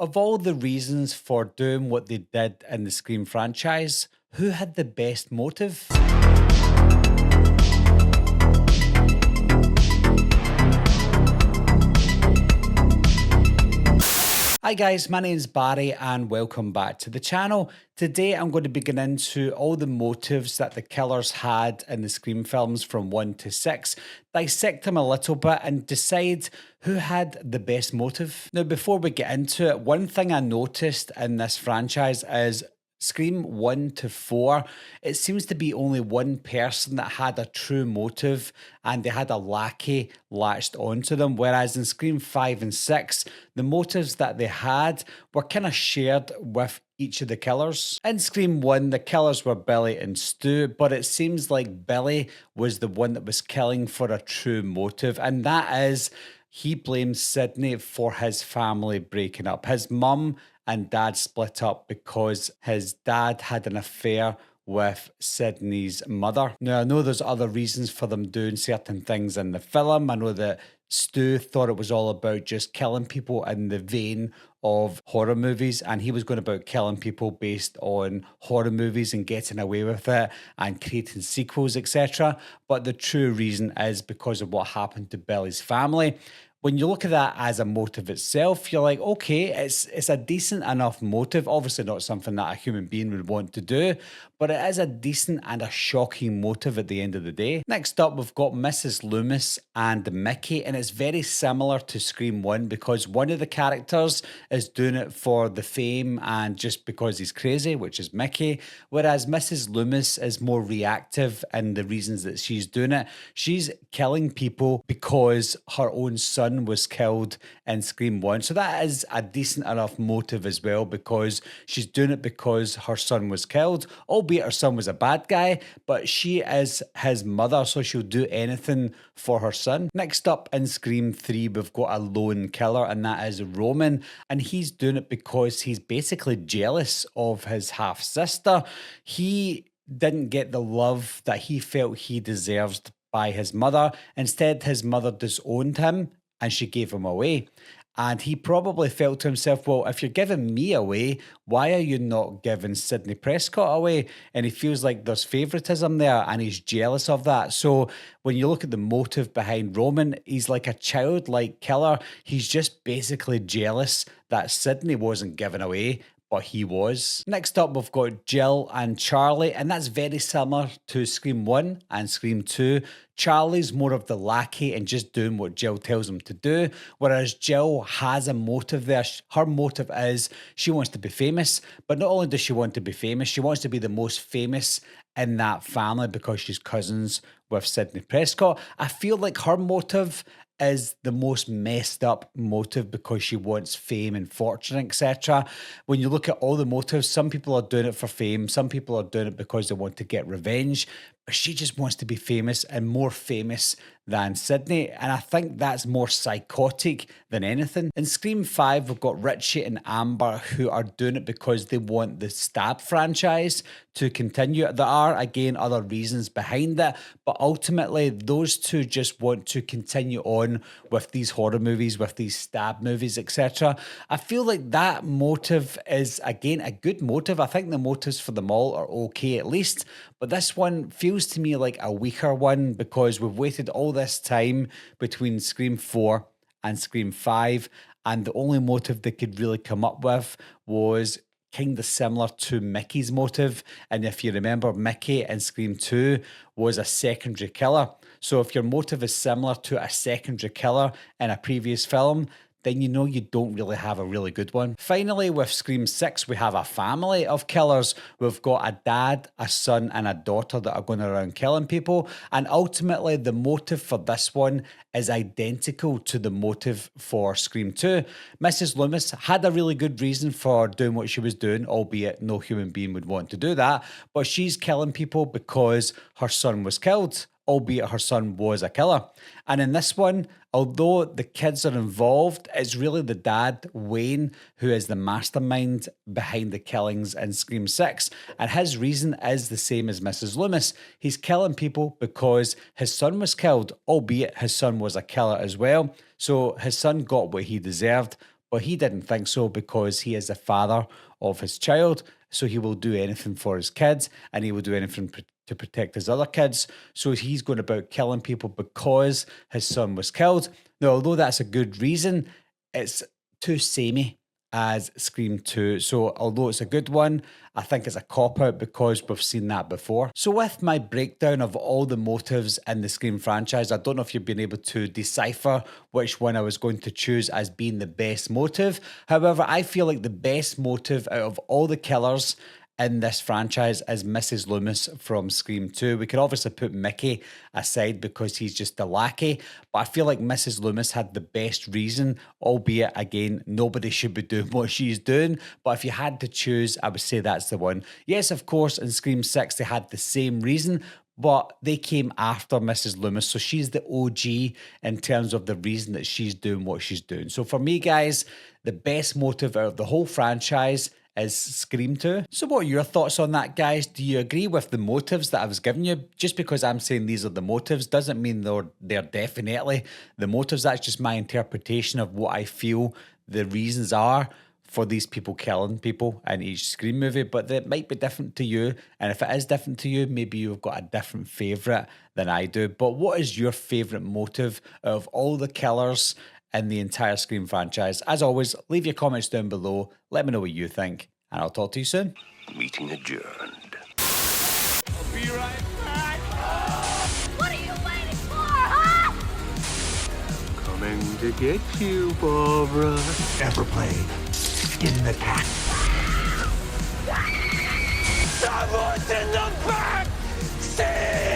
Of all the reasons for doing what they did in the Scream franchise, who had the best motive? Hi guys, my name's Barry and welcome back to the channel. Today I'm going to be getting into all the motives that the killers had in the Scream films from 1 to 6, dissect them a little bit and decide who had the best motive. Now before we get into it, one thing I noticed in this franchise is Scream 1 to 4, it seems to be only one person that had a true motive and they had a lackey latched onto them. Whereas in Scream 5 and 6, the motives that they had were kind of shared with each of the killers. In Scream 1, the killers were Billy and Stu, but it seems like Billy was the one that was killing for a true motive, and that is he blames Sydney for his family breaking up. His mum and dad split up because his dad had an affair with Sydney's mother. Now, I know there's other reasons for them doing certain things in the film. I know that Stu thought it was all about just killing people in the vein of horror movies, and he was going about killing people based on horror movies and getting away with it and creating sequels, etc. But the true reason is because of what happened to Billy's family. When you look at that as a motive itself, you're like, okay, it's a decent enough motive. Obviously not something that a human being would want to do, but it is a decent and a shocking motive at the end of the day. Next up, we've got Mrs. Loomis and Mickey, and it's very similar to Scream 1 because one of the characters is doing it for the fame and just because he's crazy, which is Mickey, whereas Mrs. Loomis is more reactive in the reasons that she's doing it. She's killing people because her own son was killed in Scream 1. So that is a decent enough motive as well because she's doing it because her son was killed, albeit her son was a bad guy, but she is his mother, so she'll do anything for her son. Next up in Scream 3, we've got a lone killer, and that is Roman, and he's doing it because he's basically jealous of his half-sister. He didn't get the love that he felt he deserved by his mother. Instead, his mother disowned him and she gave him away. And he probably felt to himself, well, if you're giving me away, why are you not giving Sidney Prescott away? And he feels like there's favoritism there and he's jealous of that. So when you look at the motive behind Roman, he's like a childlike killer. He's just basically jealous that Sidney wasn't given away, but he was. Next up, we've got Jill and Charlie, and that's very similar to Scream 1 and Scream 2. Charlie's more of the lackey and just doing what Jill tells him to do, whereas Jill has a motive there. Her motive is she wants to be famous, but not only does she want to be famous, she wants to be the most famous in that family because she's cousins with Sidney Prescott. I feel like her motive is the most messed up motive because she wants fame and fortune, etc. When you look at all the motives, some people are doing it for fame, some people are doing it because they want to get revenge, but she just wants to be famous and more famous than Sidney. And I think that's more psychotic than anything. In Scream 5, we've got Richie and Amber who are doing it because they want the Stab franchise to continue. There are, again, other reasons behind it, but ultimately those two just want to continue on with these horror movies, with these Stab movies, etc. I feel like that motive is, again, a good motive. I think the motives for them all are okay at least, but this one feels to me like a weaker one because we've waited all this time between Scream 4 and Scream 5, and the only motive they could really come up with was kind of similar to Mickey's motive. And if you remember, Mickey in Scream 2 was a secondary killer. So if your motive is similar to a secondary killer in a previous film, then you know you don't really have a really good one. Finally, with Scream 6, we have a family of killers. We've got a dad, a son, and a daughter that are going around killing people. And ultimately, the motive for this one is identical to the motive for Scream 2. Mrs. Loomis had a really good reason for doing what she was doing, albeit no human being would want to do that. But she's killing people because her son was killed, albeit her son was a killer. And in this one, although the kids are involved, it's really the dad, Wayne, who is the mastermind behind the killings in Scream 6. And his reason is the same as Mrs. Loomis. He's killing people because his son was killed, albeit his son was a killer as well. So his son got what he deserved, But he didn't think so because he is the father of his child. So he will do anything for his kids and he will do anything to protect his other kids. So he's going about killing people because his son was killed. Now, although that's a good reason, it's too samey as Scream 2. So although it's a good one, I think it's a cop-out because we've seen that before. So with my breakdown of all the motives in the Scream franchise, I don't know if you've been able to decipher which one I was going to choose as being the best motive. However, I feel like the best motive out of all the killers in this franchise is Mrs. Loomis from Scream 2. We can obviously put Mickey aside because he's just a lackey, but I feel like Mrs. Loomis had the best reason, albeit, again, nobody should be doing what she's doing, but if you had to choose, I would say that's the one. Yes, of course, in Scream 6, they had the same reason, but they came after Mrs. Loomis, so she's the OG in terms of the reason that she's doing what she's doing. So for me, guys, the best motive out of the whole franchise is Scream 2. So what are your thoughts on that, guys? Do you agree with the motives that I was giving you? Just because I'm saying these are the motives doesn't mean they're definitely the motives. That's just my interpretation of what I feel the reasons are for these people killing people in each Scream movie, but that might be different to you. And if it is different to you, maybe you've got a different favourite than I do. But what is your favourite motive of all the killers in the entire Scream franchise? As always, leave your comments down below. Let me know what you think, and I'll talk to you soon. Meeting adjourned. I'll be right back. What are you waiting for, huh? Coming to get you, Barbara. Ever played in the cat? Someone's in the back seat!